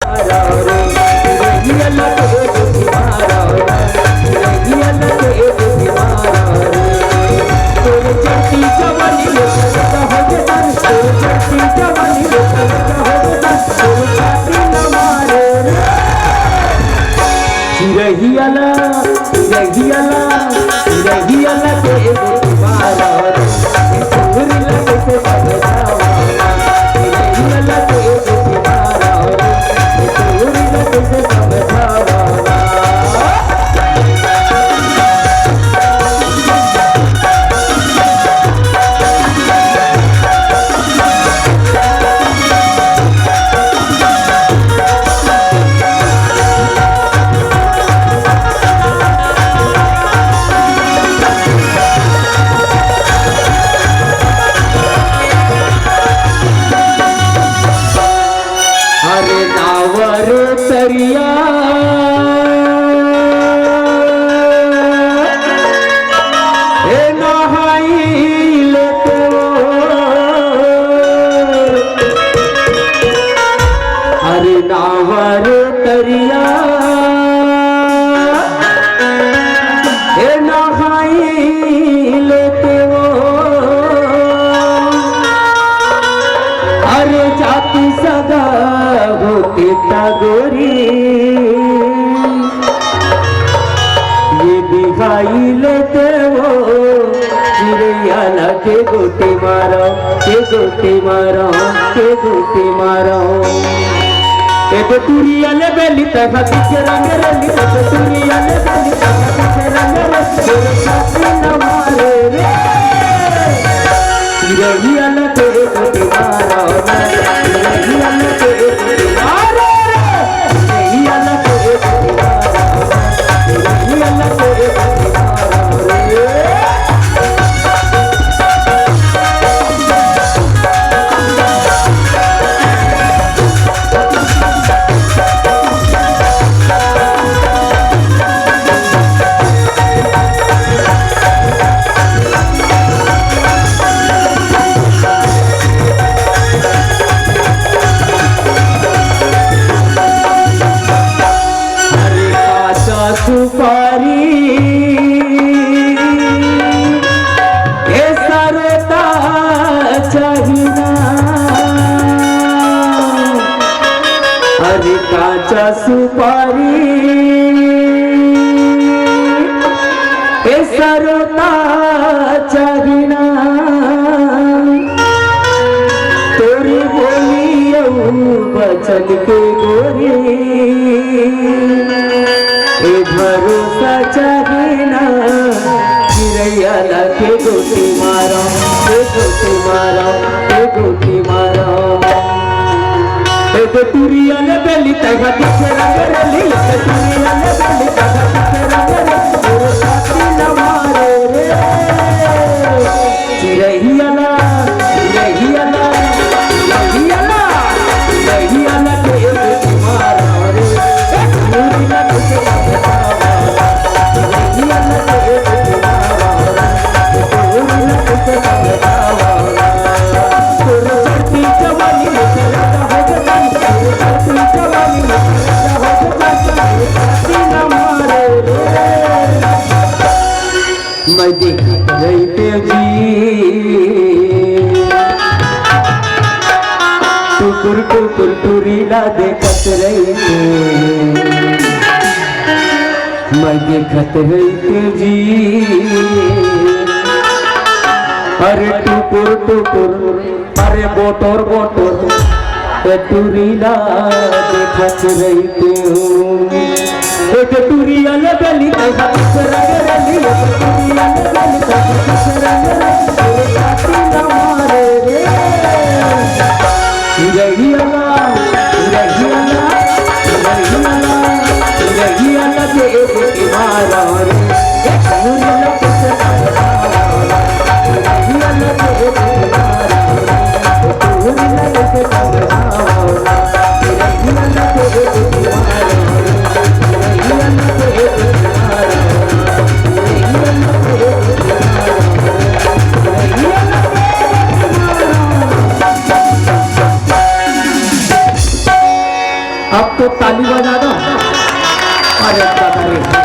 मारा रे रहिया लगे दुखी मारा रहिया लगे दुखी मारा रे तोरे चढ़ती जवानी में सदा हो गया तोरे चढ़ती जवानी में सदा हो गया तोरे छाती न मारे रे रहिया लगे दुखी मारा रे सुरी लगे से बजावा रहिया लगे दुखी मारा रे सुरी लगे से बजावा तरिया ए नहाई लेते अरे नावर तरिया ए नहाई लेते अरे जाति सदा होते गोरी ये दिखाई लेते हो चिड़िया के गोटी मारो के गोटी मारो के गोटी मारो एक तुरिया ले बेली तक के रंग रंगी तक तुरिया ले बेली तक के रंग रंगी छाती न मारे रे चिड़िया के गोटी मारो चिड़िया के गोटी मारो सुपारी ये सरता चाहिना अरे काचा सुपारी ये सरता चाहिना तोरी बोली बचन के गोरी भरोसा चाहिना चिड़ैया लगे गोटी मारो के गोटी मारो के गोटी मारो एक तुरिया ले बेली तक के रंग रली एक तुरिया ले बेली तक के रंग रली छाती न मारे रे चिड़ैया लगे गोटी मारो रे मुरी लगे से मैं देख रही जी टुकुर टुकुर टुरीला देखत रही मैं देखत रही जी अरे टुकुर टुकुर अरे बोटोर बोटोर टुरीला देखत रही एक टुरिया ले बेली तक रंग रली एक टुरिया ले बेली तक रंग रली छाती न मारे रे रहिया लगे गोटी मारा रे रहिया लगे गोटी मारा रहिया लगे गोटी मारा तो ताली बजा दो। अरे दादा रे